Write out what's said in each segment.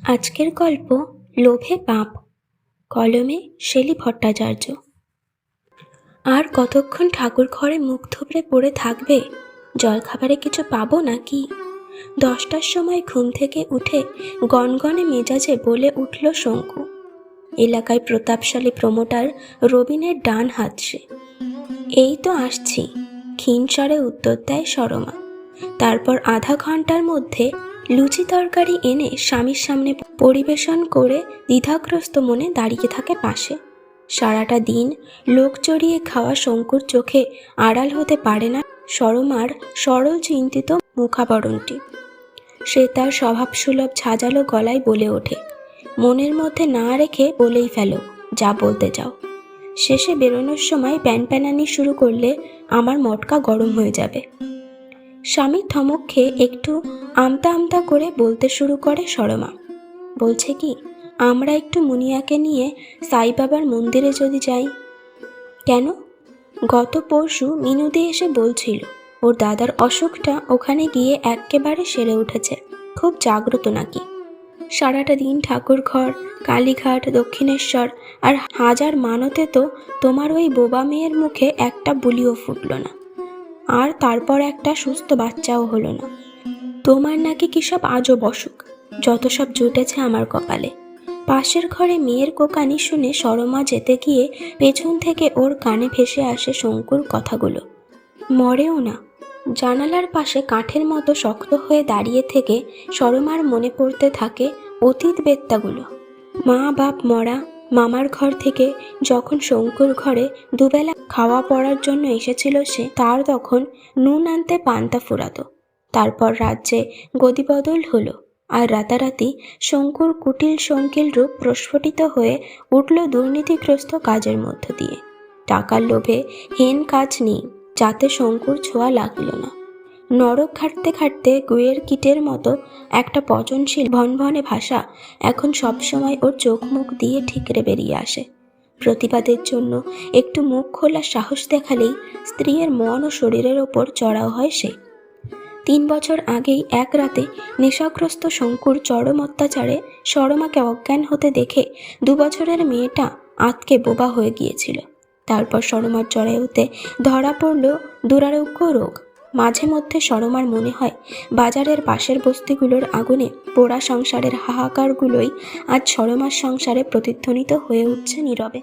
আজকের গল্প লোভে পাপ। কলমে শেলি ভট্টাচার্য। আর কতক্ষণ ঠাকুর ঘরে মুখ থুবড়ে পড়ে থাকবে? জলখাবারে কিছু পাবো নাকি? 10টার সময় ঘুম থেকে উঠে গনগনে মেজাজে বলে উঠল শঙ্কু। এলাকায় প্রতাপশালী প্রমোটার রবিনের ডান হাত সে। এই তো আসছি, ক্ষীণ স্বরে উত্তর দেয় সরমা। তারপর আধা ঘন্টার মধ্যে লুচি তরকারি এনে স্বামীর সামনে পরিবেশন করে দ্বিধাগ্রস্ত মনে দাঁড়িয়ে থাকে পাশে। সারাটা দিন লোক চড়িয়ে খাওয়া শঙ্কুর চোখে আড়াল হতে পারে না সরমার সরল চিন্তিত মুখাবরণটি। সে তার স্বভাবসুলভ ঝাঁঝালো গলায় বলে ওঠে, মনের মধ্যে না রেখে বলেই ফেলো যা বলতে চাও। শেষে বেরোনোর সময় প্যানপ্যানানি শুরু করলে আমার মটকা গরম হয়ে যাবে। স্বামী থমক খেয়ে একটু আমতা আমতা করে বলতে শুরু করে সরমা। বলছে কি, আমরা একটু মুনিয়াকে নিয়ে সাই বাবার মন্দিরে যদি যাই। কেন? গত পরশু মিনুদি এসে বলছিল ওর দাদার অসুখটা ওখানে গিয়ে একেবারে সেরে উঠেছে, খুব জাগ্রত নাকি। সারাটা দিন ঠাকুর ঘর, কালীঘাট, দক্ষিণেশ্বর আর হাজার মানতে তো তোমার ওই বোবা মেয়ের মুখে একটা বুলিও ফুটল না, আর তারপর একটা সুস্থ বাচ্চাও হলো না। তোমার নাকি কি সব আজব অসুখ, যত সব জুটেছে আমার কপালে। পাশের ঘরে মেয়ের কোকানি শুনে সরমা যেতে গিয়ে পেছন থেকে ওর কানে ভেসে আসে শঙ্কুর কথাগুলো। মরেও না। জানালার পাশে কাঠের মতো শক্ত হয়ে দাঁড়িয়ে থেকে সরমার মনে পড়তে থাকে অতীত বেত্তাগুলো। মা বাপ মরা, মামার ঘর থেকে যখন শঙ্কুর ঘরে দুবেলা খাওয়া পড়ার জন্য এসেছিল সে, তার তখন নুন আনতে পান্তা ফুরাতো। তারপর রাজ্যে গদিবদল হলো, আর রাতারাতি শঙ্কুর কুটিল শঙ্কিল রূপ প্রস্ফুটিত হয়ে উঠল দুর্নীতিগ্রস্ত কাজের মধ্য দিয়ে। টাকার লোভে হেন কাজ নেই যাতে শঙ্কুর ছোঁয়া লাগল না। নরক খাটতে খাটতে গুয়ের কীটের মতো একটা পচনশীল ভনভনে ভাষা এখন সবসময় ওর চোখ মুখ দিয়ে ঠিকরে বেরিয়ে আসে। প্রতিবাদের জন্য একটু মুখ খোলার সাহস দেখালেই স্ত্রীর মন ও শরীরের ওপর চড়াও হয় সে। 3 বছর আগেই এক রাতে নেশাগ্রস্ত শঙ্কুর চরম অত্যাচারে সরমাকে অজ্ঞান হতে দেখে 2 বছরের মেয়েটা আতকে বোবা হয়ে গিয়েছিল। তারপর সরমার জরায়ুতে ধরা পড়ল দুরারোগ্য রোগ। মাঝে মধ্যে সরমার মনে হয় বাজারের পাশের বস্তিগুলোর আগুনে পোড়া সংসারের হাহাকারগুলোই আজ সরমার সংসারে প্রতিধ্বনিত হয়ে উঠছে নীরবে।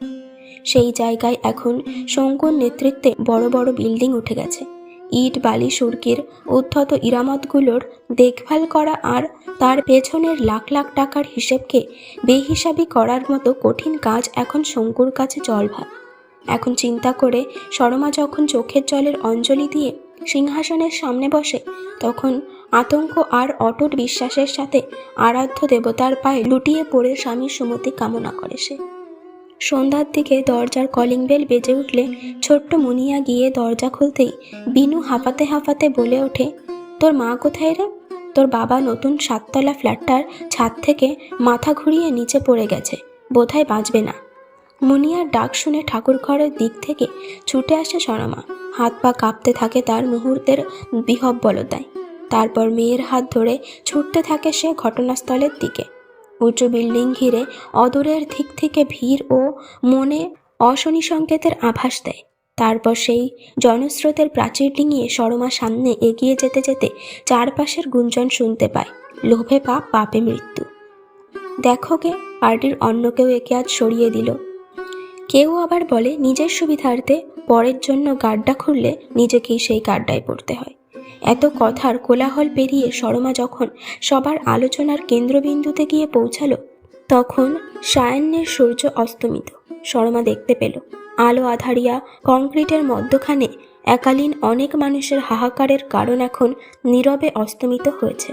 সেই জায়গায় এখন শঙ্কুর নেতৃত্বে বড় বড় বিল্ডিং উঠে গেছে। ইট বালি সুরকির উদ্ধত ইরামতগুলোর দেখভাল করা আর তার পেছনের লাখ লাখ টাকার হিসেবকে বেহিসাবি করার মতো কঠিন কাজ এখন শঙ্কুর কাছে জলভাত। এখন চিন্তা করে সরমা যখন চোখের জলের অঞ্জলি দিয়ে সিংহাসনের সামনে বসে, তখন আতঙ্ক আর অটুট বিশ্বাসের সাথে আরাধ্য দেবতার পায়ে লুটিয়ে পড়ে স্বামীর সুমতি কামনা করে সে। সন্ধ্যার দিকে দরজার কলিং বেল বেজে উঠলে ছোট্ট মুনিয়া গিয়ে দরজা খুলতেই বিনু হাঁপাতে হাঁপাতে বলে ওঠে, তোর মা কোথায় রে? তোর বাবা নতুন 7তলা ফ্ল্যাটটার ছাদ থেকে মাথা ঘুরিয়ে নিচে পড়ে গেছে, বোধহয় বাঁচবে না। মুনিয়ার ডাক শুনে ঠাকুর ঘরের দিক থেকে ছুটে আসে সরমা। হাত পা কাঁপতে থাকে তার মুহূর্তের বিহ্বলতায়। তারপর মেয়ের হাত ধরে ছুটতে থাকে সে ঘটনাস্থলের দিকে। উঁচু বিল্ডিং ঘিরে অদূরের দিক থেকে ভিড় ও মনে অশনি সংকেতের আভাস দেয়। তারপর সেই জনস্রোতের প্রাচীর ডিঙিয়ে সরমা সামনে এগিয়ে যেতে যেতে চারপাশের গুঞ্জন শুনতে পায়, লোভে পাপ, পাপে মৃত্যু। দেখো গে, পার্টির অন্য কেউ একে আজ সরিয়ে দিল। কেউ আবার বলে নিজের সুবিধার্থে পরের জন্য গাড্ডা খুললে নিজেকেই সেই গাড্ডায় পড়তে হয়। এত কথার কোলাহল পেরিয়ে সরমা যখন সবার আলোচনার কেন্দ্রবিন্দুতে গিয়ে পৌঁছালো, তখন সায়াহ্নের সূর্য অস্তমিত। সরমা দেখতে পেল আলো আধারিয়া কংক্রিটের মধ্যখানে একালীন অনেক মানুষের হাহাকারের কারণ এখন নীরবে অস্তমিত হয়েছে।